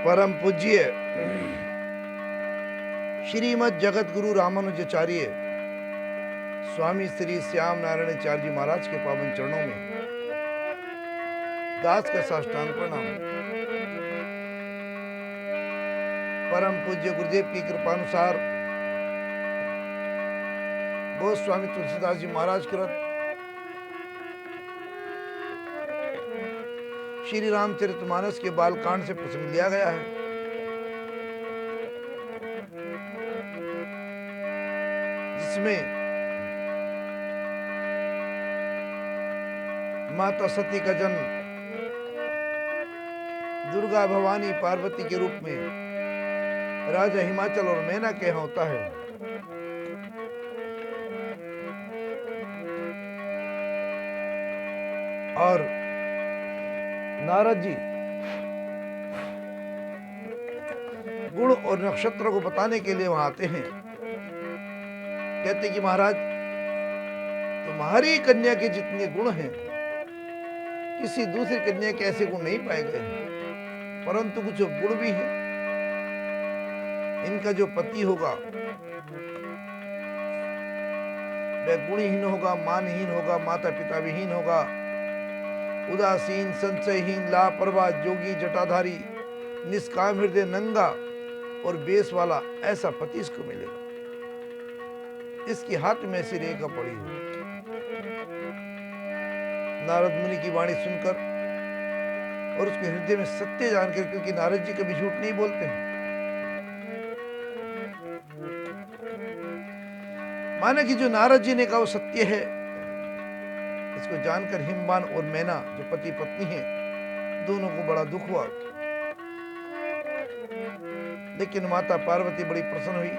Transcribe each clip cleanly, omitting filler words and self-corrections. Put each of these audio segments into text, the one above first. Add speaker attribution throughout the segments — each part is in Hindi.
Speaker 1: परम पूज्य श्रीमद जगत गुरु रामानुजाचार्य स्वामी श्री श्याम नारायणाचार्य जी महाराज के पावन चरणों में दास का साष्टांग प्रणाम। परम पूज्य गुरुदेव की कृपानुसार गोस्वामी तुलसीदास जी महाराज कृत श्री रामचरितमानस के बालकांड से प्रसंग लिया गया है। जिसमें माता सती का जन्म दुर्गा भवानी पार्वती के रूप में राजा हिमाचल और मैना के यहाँ होता है। और नारद जी गुण और नक्षत्र को बताने के लिए वहां आते हैं। कहते कि महाराज, तुम्हारी कन्या के जितने गुण हैं किसी दूसरी कन्या के ऐसे गुण नहीं पाए गए हैं, परंतु कुछ गुण भी हैं। इनका जो पति होगा वह गुणहीन होगा, मानहीन होगा, माता पिता विहीन होगा, उदासीन, संशयहीन, लापरवाह, जोगी, जटाधारी, निष्काम हृदय, नंगा और बेस वाला, ऐसा पति इसको मिलेगा। इसके हाथ में ऐसी रेखा पड़ी है। नारद मुनि की वाणी सुनकर और उसके हृदय में सत्य जानकर, क्योंकि नारद जी कभी झूठ नहीं बोलते हैं, माना कि जो नारद जी ने कहा वो सत्य है। इसको जानकर हिमवान और मैना जो पति पत्नी हैं, दोनों को बड़ा दुख हुआ। लेकिन माता पार्वती बड़ी प्रसन्न हुई।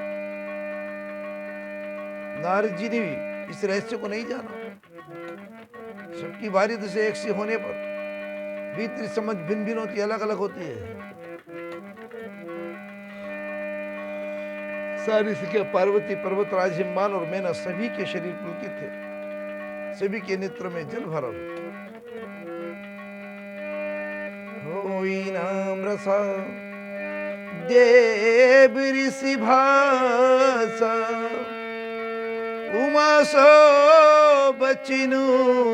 Speaker 1: नारद जी ने भी इस रहस्य को नहीं जाना। सबकी बारी से एक सी होने पर भीतरी समझ भिन्न भिन्न होती, अलग अलग होती है। सारी सिक्के पार्वती, पर्वतराज, हिमवान और मैना सभी के शरीर पुलकित थे, सभी के नेत्र में जल भरा। होई नाम रसा देव ऋषि भाषा, उमा सो बचिनु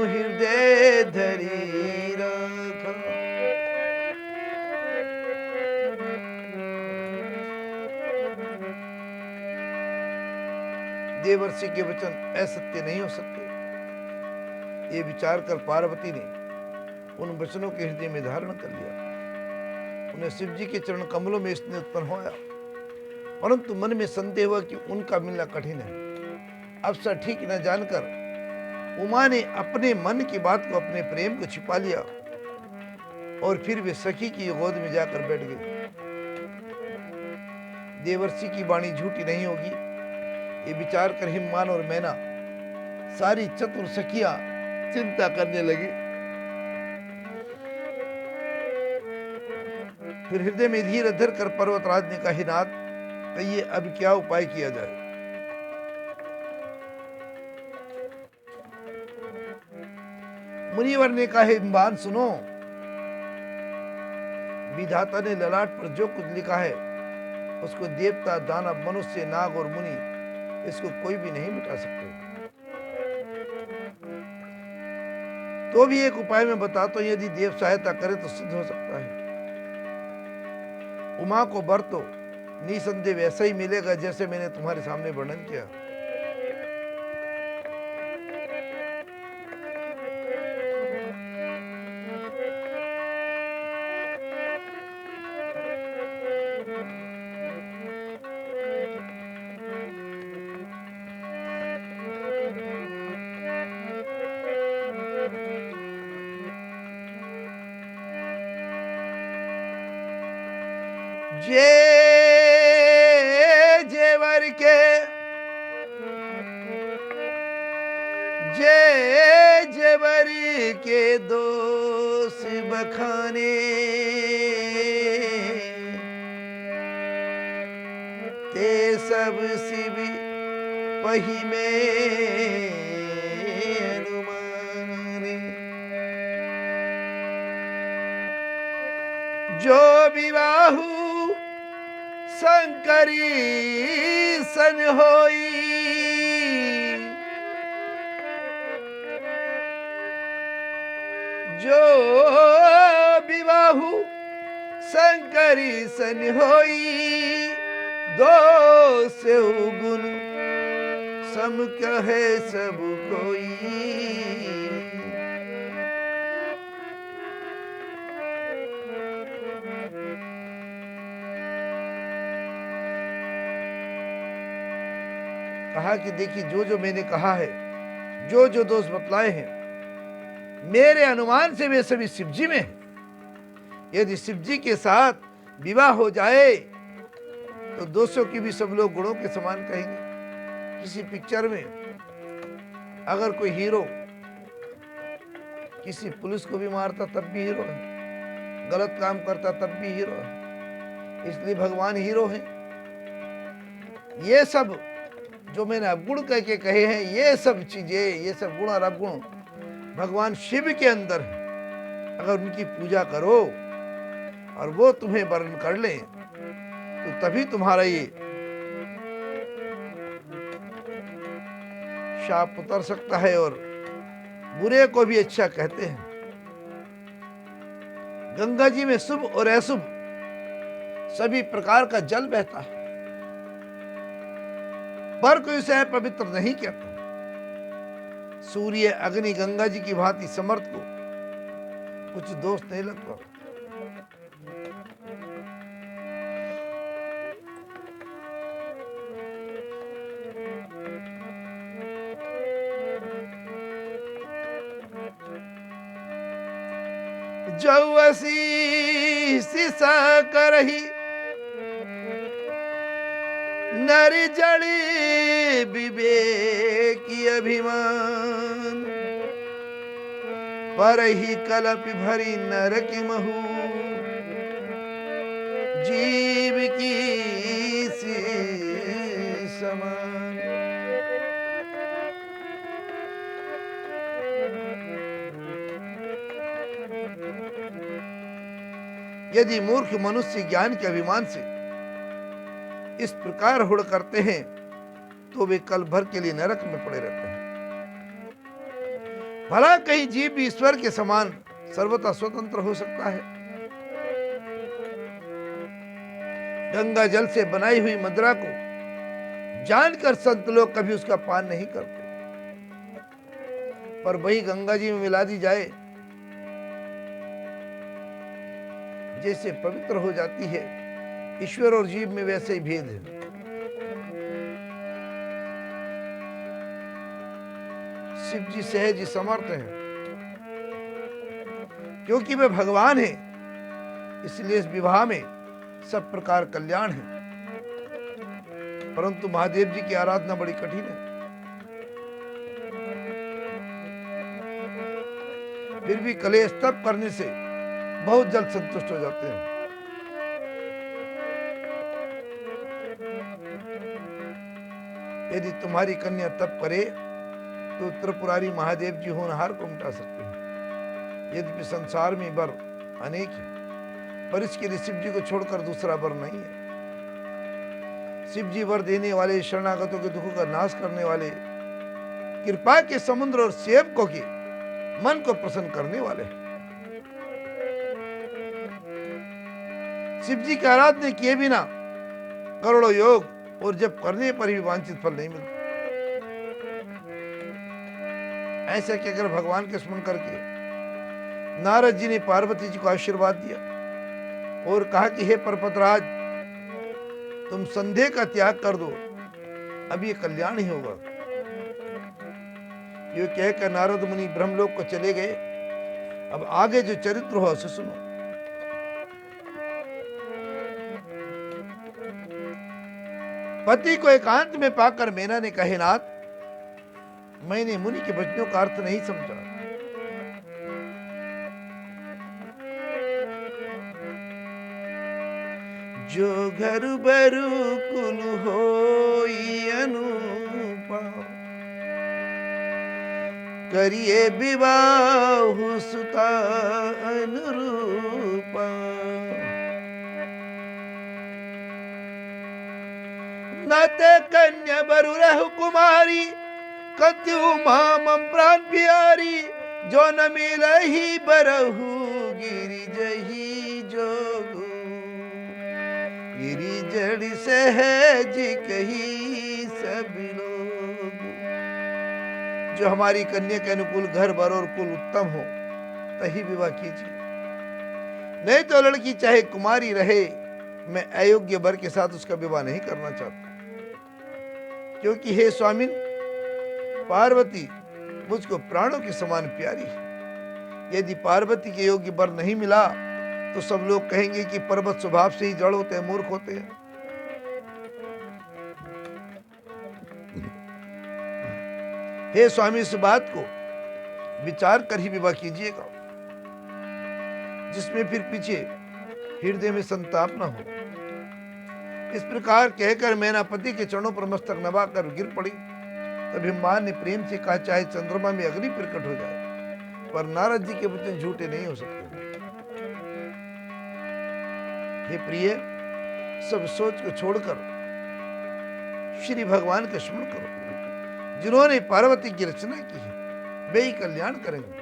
Speaker 1: हृदय धरी रखा। देवर्षि के वचन असत्य नहीं हो सकते। ये विचार कर पार्वती ने उन वचनों के हृदय में धारण कर लिया। उन्हें शिव जी के चरण कमलों में स्नेह उत्पन्न होया, परंतु मन में संदेह हुआ कि उनका मिलना कठिन है। अवसर ठीक न जानकर उमा ने अपने मन की बात को, अपने प्रेम को छिपा लिया और फिर वे सखी की गोद में जाकर बैठ गई। देवर्षि की वाणी झूठी नहीं होगी, ये विचार कर हिमवान और मैना सारी चतुर सखियां चिंता करने लगी। फिर हृदय में धीरे धर कर पर्वतराज ने कहा, नाथ, कहिए अब क्या उपाय किया जाए। मुनिवर ने कहा, हिमवान सुनो, विधाता ने ललाट पर जो कुछ लिखा है उसको देवता, दानव, मनुष्य, नाग और मुनि, इसको कोई भी नहीं मिटा सकते। तो भी एक उपाय मैं बताता हूं, यदि देव सहायता करे तो सिद्ध हो सकता है। उमा को वर तो निसंदेह वैसा ही मिलेगा जैसे मैंने तुम्हारे सामने वर्णन किया। जेवर के जेवरी के दोष बखाने, ते सब शिव पही में हनुमाने। जो विवाहु शंकरी सन होई, जो विवाहु शंकरी सन होई, दो से गुण सम कहे सब कोई। कहा कि देखिए जो जो मैंने कहा है, जो जो दोष बतलाए हैं, मेरे अनुमान से वे सभी शिव जी में हैं। यदि शिव जी के साथ विवाह हो जाए तो दोषों की भी सब लोग गुणों के समान कहेंगे। किसी पिक्चर में अगर कोई हीरो किसी पुलिस को भी मारता तब भी हीरो है, गलत काम करता तब भी हीरो है, इसलिए भगवान हीरो हैं। ये सब जो मैंने अवगुण कह के कहे हैं, ये सब चीजें, ये सब गुण और अवगुण भगवान शिव के अंदर है। अगर उनकी पूजा करो और वो तुम्हें वर्ण कर ले तो तभी तुम्हारा ये शाप उतर सकता है। और बुरे को भी अच्छा कहते हैं। गंगा जी में शुभ और अशुभ सभी प्रकार का जल बहता है, पर कोई उसे पवित्र नहीं कहता। सूर्य अग्नि गंगा जी की भांति समर्थ को कुछ दोष नहीं लगता। जौसी सिसा करही नर जड़ी विवेकी अभिमान, पर ही कलप भरी नर की महू जीव की सी समान। यदि मूर्ख मनुष्य ज्ञान के अभिमान से इस प्रकार हुड़ करते हैं तो वे कल भर के लिए नरक में पड़े रहते हैं। भला कहीं जीव भी ईश्वर के समान सर्वथा स्वतंत्र हो सकता है? गंगा जल से बनाई हुई मदिरा को जानकर संत लोग कभी उसका पान नहीं करते, पर वही गंगा जी में मिला दी जाए जैसे पवित्र हो जाती है। ईश्वर और जीव में वैसे ही भेद है। शिव जी सहज ही समर्थ हैं, क्योंकि वे भगवान हैं, इसलिए इस विवाह में सब प्रकार कल्याण है। परंतु महादेव जी की आराधना बड़ी कठिन है। फिर भी कलेश तप करने से बहुत जल्द संतुष्ट हो जाते हैं। यदि तुम्हारी कन्या तप करे तो त्रिपुरारी महादेव जी होनहार को मिटा सकते हैं। यद्यपि संसार में वर अनेक है, पर इसके लिए शिव जी को छोड़कर दूसरा वर नहीं है। शिव जी वर देने वाले, शरणागतों के दुखों का नाश करने वाले, कृपा के समुद्र और सेवकों के मन को प्रसन्न करने वाले हैं। शिव जी की आराधना किए बिना करोड़ों योग और जब करने पर भी वांछित फल नहीं मिलता। ऐसा कि अगर भगवान के स्मरण करके नारद जी ने पार्वती जी को आशीर्वाद दिया और कहा कि हे पर्वतराज, तुम संदेह का त्याग कर दो, अब ये कल्याण ही होगा। ये कहकर नारद मुनि ब्रह्मलोक को चले गए। अब आगे जो चरित्र हो उसे सुनो। पति को एकांत में पाकर मैना ने कहे, नाथ, मैंने मुनि के वचनों का अर्थ नहीं समझा। जो घर बरु कुल होई अनुपा, करिए विवाह सुता अनुरूपा। न ते कन्या बरु रहु कुमारी, कत्यु मामम प्राण प्यारी, जो न मिलही बरहु गिरि जही जोगु, गिरि जड़ सहज कही सब लोग। जो हमारी कन्या के अनुकूल घर बर और कुल उत्तम हो तही विवाह कीजिए, नहीं तो लड़की चाहे कुमारी रहे, मैं अयोग्य वर के साथ उसका विवाह नहीं करना चाहता। क्योंकि हे स्वामिन, पार्वती मुझको प्राणों के समान प्यारी है। यदि पार्वती के योग्य वर नहीं मिला तो सब लोग कहेंगे कि पर्वत स्वभाव से ही जड़ होते हैं, मूर्ख होते हैं। हे स्वामी, इस बात को विचार कर ही विवाह कीजिएगा, जिसमें फिर पीछे हृदय में संताप न हो। इस प्रकार कहकर मैना पति के चरणों पर मस्तक नवाकर गिर पड़ी। तभी मां ने प्रेम से कहा, चाहे चंद्रमा में अग्नि प्रकट हो जाए, पर नारद जी के वचन झूठे नहीं हो सकते। हे प्रिय, सब सोच को छोड़कर श्री भगवान का स्मरण करो, जिन्होंने पार्वती की रचना की है, वे ही कल्याण करेंगे।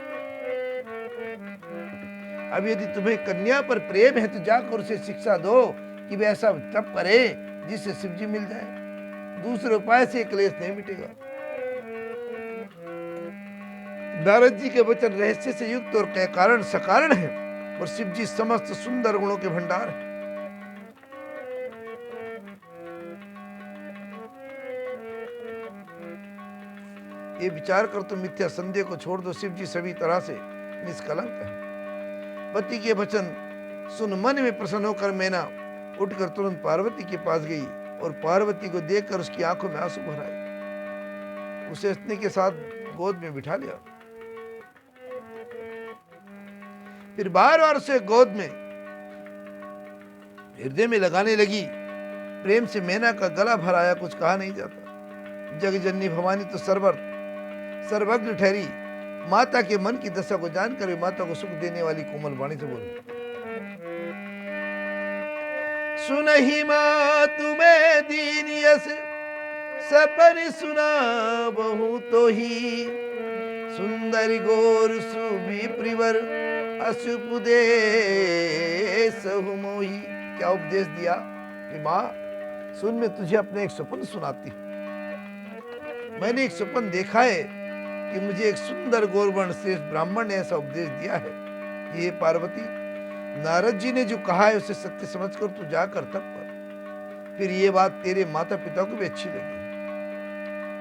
Speaker 1: अब यदि तुम्हें कन्या पर प्रेम है तो जाकर उसे शिक्षा दो कि वे ऐसा तप करे जिससे शिव जी मिल जाए। दूसरे उपाय से क्लेश नहीं मिटेगा। नारद जी के वचन रहस्य से युक्त और कह कारण सकारण है, और शिव जी समस्त सुंदर गुणों के भंडार है। ये विचार कर तुम मिथ्या संदेह को छोड़ दो, शिव जी सभी तरह से निष्कलंक है। पति के वचन सुन मन में प्रसन्न होकर मैना उठकर तुरंत पार्वती के पास गई और पार्वती को देखकर उसकी आंखों में आंसू भर आए। उसे स्नेह के साथ गोद में बिठा लिया, फिर बार बार उसे गोद में हृदय में लगाने लगी। प्रेम से मैना का गला भर आया, कुछ कहा नहीं जाता। जगजननी भवानी तो सर्वज्ञ ठहरी। माता के मन की दशा को जानकर माता को सुख देने वाली कोमल वाणी से बोली, सुनहि मां तुम्हें दीन यस, सपन सुना बहु तो ही, सुंदर गोर सुभी प्रिवर असुपदे सहु मोही। क्या उपदेश दिया कि मां सुन, मैं तुझे अपने एक स्वप्न सुनाती हूं। मैंने एक स्वप्न देखा है कि मुझे एक सुंदर गौरवर्ण श्रेष्ठ ब्राह्मण ने ऐसा उपदेश दिया है कि हे पार्वती, नारद जी ने जो कहा है उसे सत्य समझकर तू जाकर तप कर। फिर ये बात तेरे माता पिता को भी अच्छी लगी।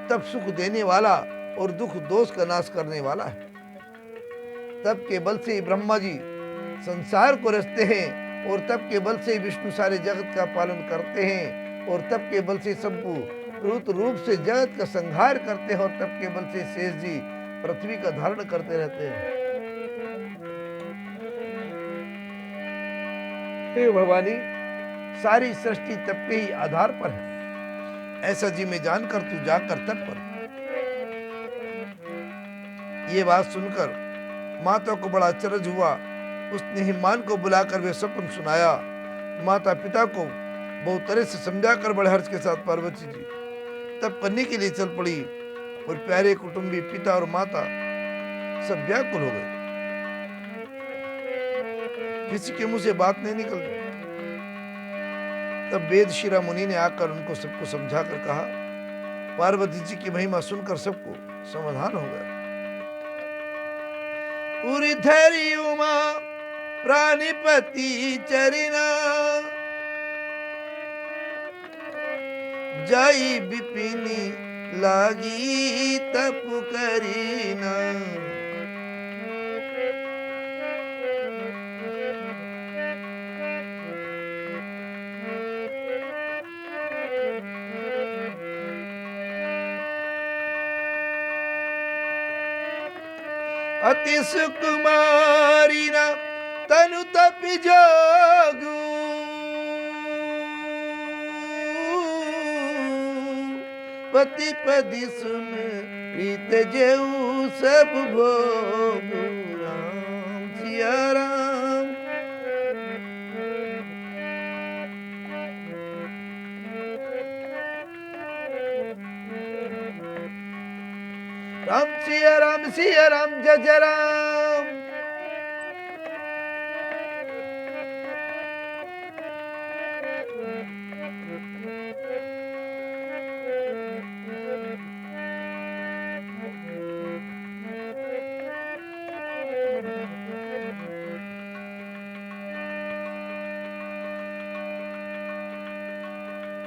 Speaker 1: तप सुख देने वाला और दुख दोष का नाश करने वाला है। तप के बल से ही ब्रह्मा जी संसार को रचते हैं, और तप के बल से ही विष्णु सारे जगत का पालन करते हैं, और तप के बल से संपूर्ण रूप से जगत का संहार करते हैं, और तप के बल से शेष जी पृथ्वी का धारण करते रहते हैं। हे भवानी, सारी सृष्टि तप के ही आधार पर है, ऐसा जी में जानकर तू जाकर तप कर। ये बात सुनकर माता को बड़ा आश्चर्य हुआ। उसने हिमान को बुलाकर वे स्वप्न सुनाया। माता पिता को बहुत तरह से समझाकर बड़े हर्ष के साथ पार्वती जी तप करने के लिए चल पड़ी, और प्यारे कुटुंबी पिता और माता सब व्याकुल हो गए। किसी के मुंह से बात नहीं निकल रही। तब वेद शिरा मुनि ने आकर उनको सबको समझाकर कहा। पार्वती जी की महिमा सुनकर सबको समाधान हो गया। उरिधरी उमा प्राणिपति चरिना, जाई बिपिनी लागी तप करीना। अति सुकुमारी ना तनु तपि जोगु, पति पदी सुन प्रीत जेऊ सब भोगु। राम सिया राम। राम सिया राम जय जय राम।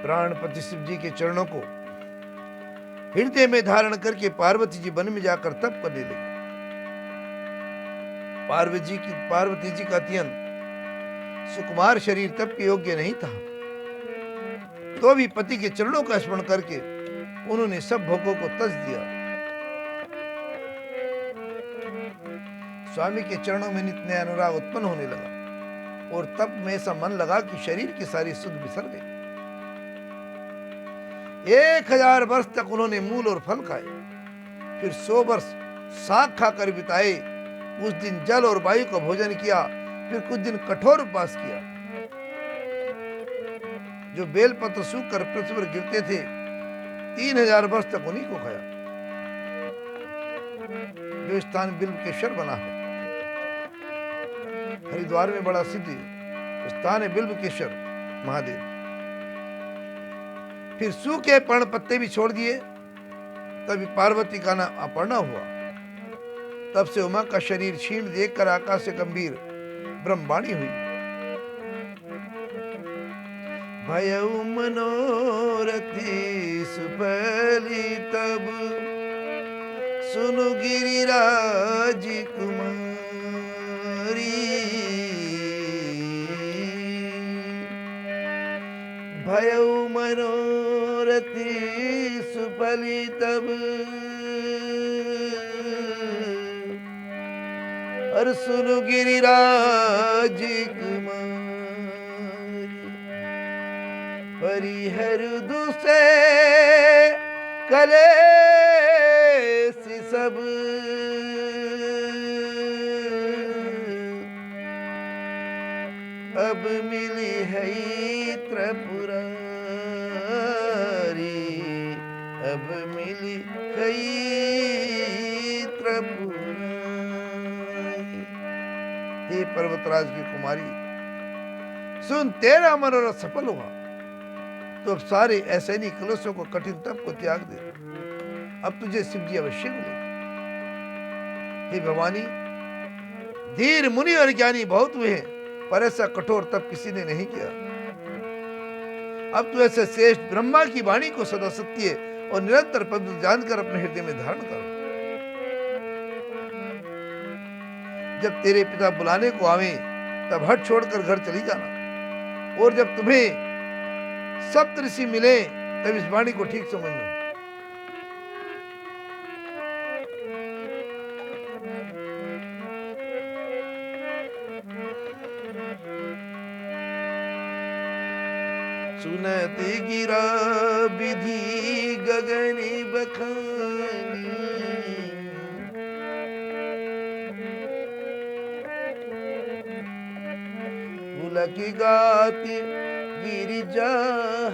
Speaker 1: प्राणपति शिव जी के चरणों को हृदय में धारण करके पार्वती जी वन में जाकर तप करने लगी। पार्वती जी का अत्यंत सुकुमार शरीर तप के योग्य नहीं था, तो भी पति के चरणों का स्मरण करके उन्होंने सब भोगों को तज दिया। स्वामी के चरणों में नित्य अनुराग उत्पन्न होने लगा और तप में ऐसा मन लगा कि शरीर की सारी सुध बिसर गई। 1000 वर्ष तक उन्होंने मूल और फल खाए, फिर 100 वर्ष साग खाकर बिताए। उस दिन जल और वायु का भोजन किया, फिर कुछ दिन कठोर उपवास किया। जो बेलपत्र सूखकर पृथ्वी पर गिरते थे, 3000 वर्ष तक उन्हीं को खाया। जो स्थान बिल्वकेश्वर बना है, हरिद्वार में बड़ा सिद्ध स्थान है बिल्वकेश्वर महादेव। फिर सूखे पर्ण पत्ते भी छोड़ दिए, तभी पार्वती का नाम अपर्णा हुआ। तब से उमा का शरीर क्षीण देखकर आकाश से गंभीर ब्रह्मवाणी हुई। भयउ मनोरथी सुफली तब सुनु गिरिराज कुमारी। भयउ मनोरथी सुफली तब और सुनु गिरिराज कुमारी। परिहर दुसे कलेस सब अब मिली है त्रिपुरारी। अब मिली है त्रिपुरारी। हे पर्वतराज की कुमारी, सुन, तेरा मनोरथ सफल हुआ, तो अब सारे ऐसे नहीं कलशों को, कठिन तप को त्याग दे। अब तुझे शिव जी अवश्य मिले। हे भवानी, धीर मुनि और ज्ञानी बहुत हुए हैं, पर ऐसा कठोर तप किसी ने नहीं किया। अब तू ऐसे श्रेष्ठ ब्रह्मा की वाणी को सदा सत्य और निरंतर पवित्र जानकर अपने हृदय में धारण कर। जब तेरे पिता बुलाने को आवे, तब हट छोड़कर घर चली जाना, और जब तुम्हें सप्तऋषि मिले, तब इस वाणी को ठीक समझना। सुनति गिरा विधि गगनी बखानी। पुलकी गाति गिरिजा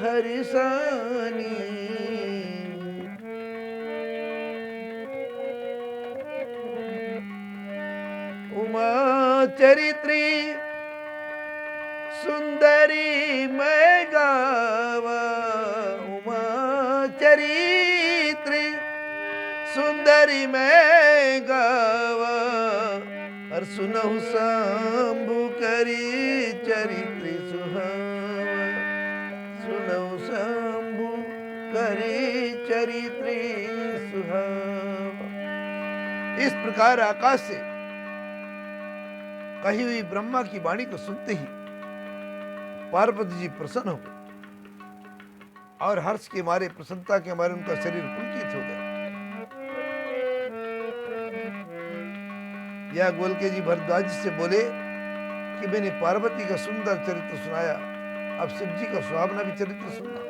Speaker 1: हरिसानी। उमा चरित्री सुंदरी मैं गावा। उमा चरित्री सुंदरी मैं गावा। और सुनहु शंभु करी चरित्री सुहावा। सुनहु शंभु करी चरित्री सुहावा। इस प्रकार आकाश से कही हुई ब्रह्मा की वाणी को सुनते ही पार्वती जी प्रसन्न हो गए और हर्ष के मारे, प्रसन्नता के मारे उनका शरीर पुलकित हो गया। यह गोलके जी भरद्वाज से बोले कि मैंने पार्वती का सुंदर चरित्र सुनाया, अब शिव जी का सुहावना भी चरित्र सुनना।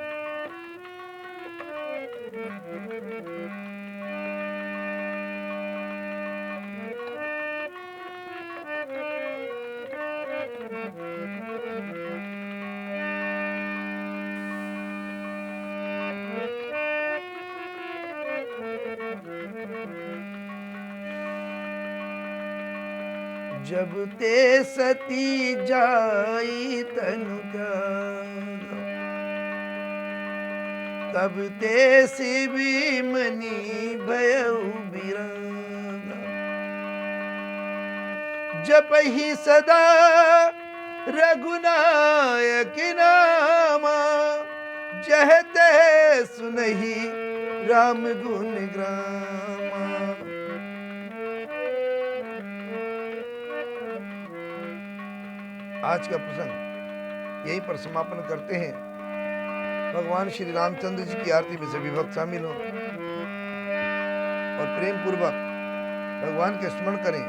Speaker 1: जब ते सती जाई तनु त्यागा, तब ते शिवी मनी भयउ बिरागा। जपहि सदा रघुनायक नामा, जहते सुनहि राम गुण ग्रामा। आज का प्रसंग यहीं पर समापन करते हैं। भगवान श्री रामचंद्र जी की आरती में सभी भक्त शामिल हों और प्रेम पूर्वक भगवान के स्मरण करें।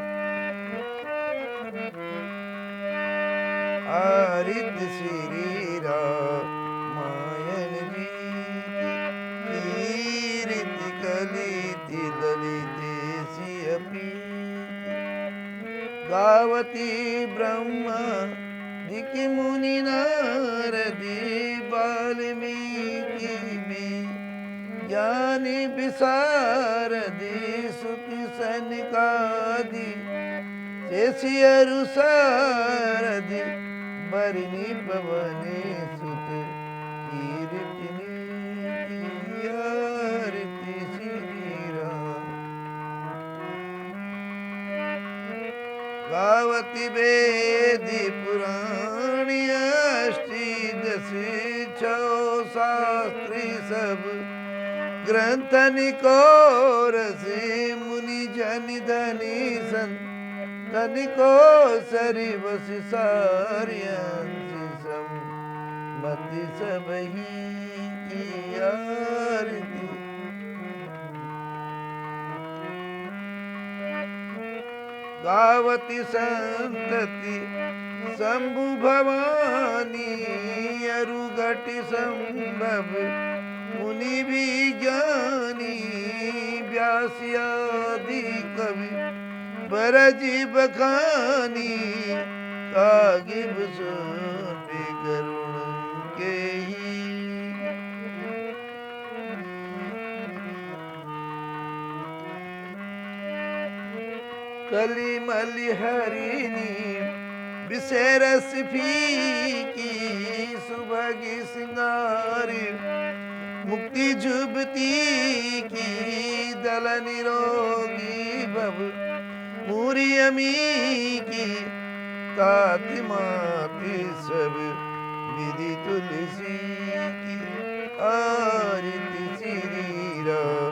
Speaker 1: आरित श्री रामायण जी कीर्त कलित ललित सियपी, गावती ब्रह्मा दिखि मुनि नारदी वाल्मीकि में, ज्ञानी विशारदी सुखि सनकादि शेषियरु सारदि, बरनी पवने सुत कीर्तिनी की आरती श्री राम। गावती वेदी पुराणी अष्टी छो शास्त्री सब, ग्रंथ निको रसी मुनि जन धनी संत, तनिको सरि बस सारियंसि सम, मति सबही की आरती। गावती संतति शंभु भवानी, अरुघटि संभव मुनि भी ज्ञानी, व्यास आदि कवि बरजी बखानी, कागिब सुनि करुण के ही। कली मलि हरिणी विषरस फीकी, सुभगी सिंगारी मुक्ति जुबती की, दल निरोगी भव मूरी अमी की, ताति माति सब विधि तुलसी की आरती श्री राम।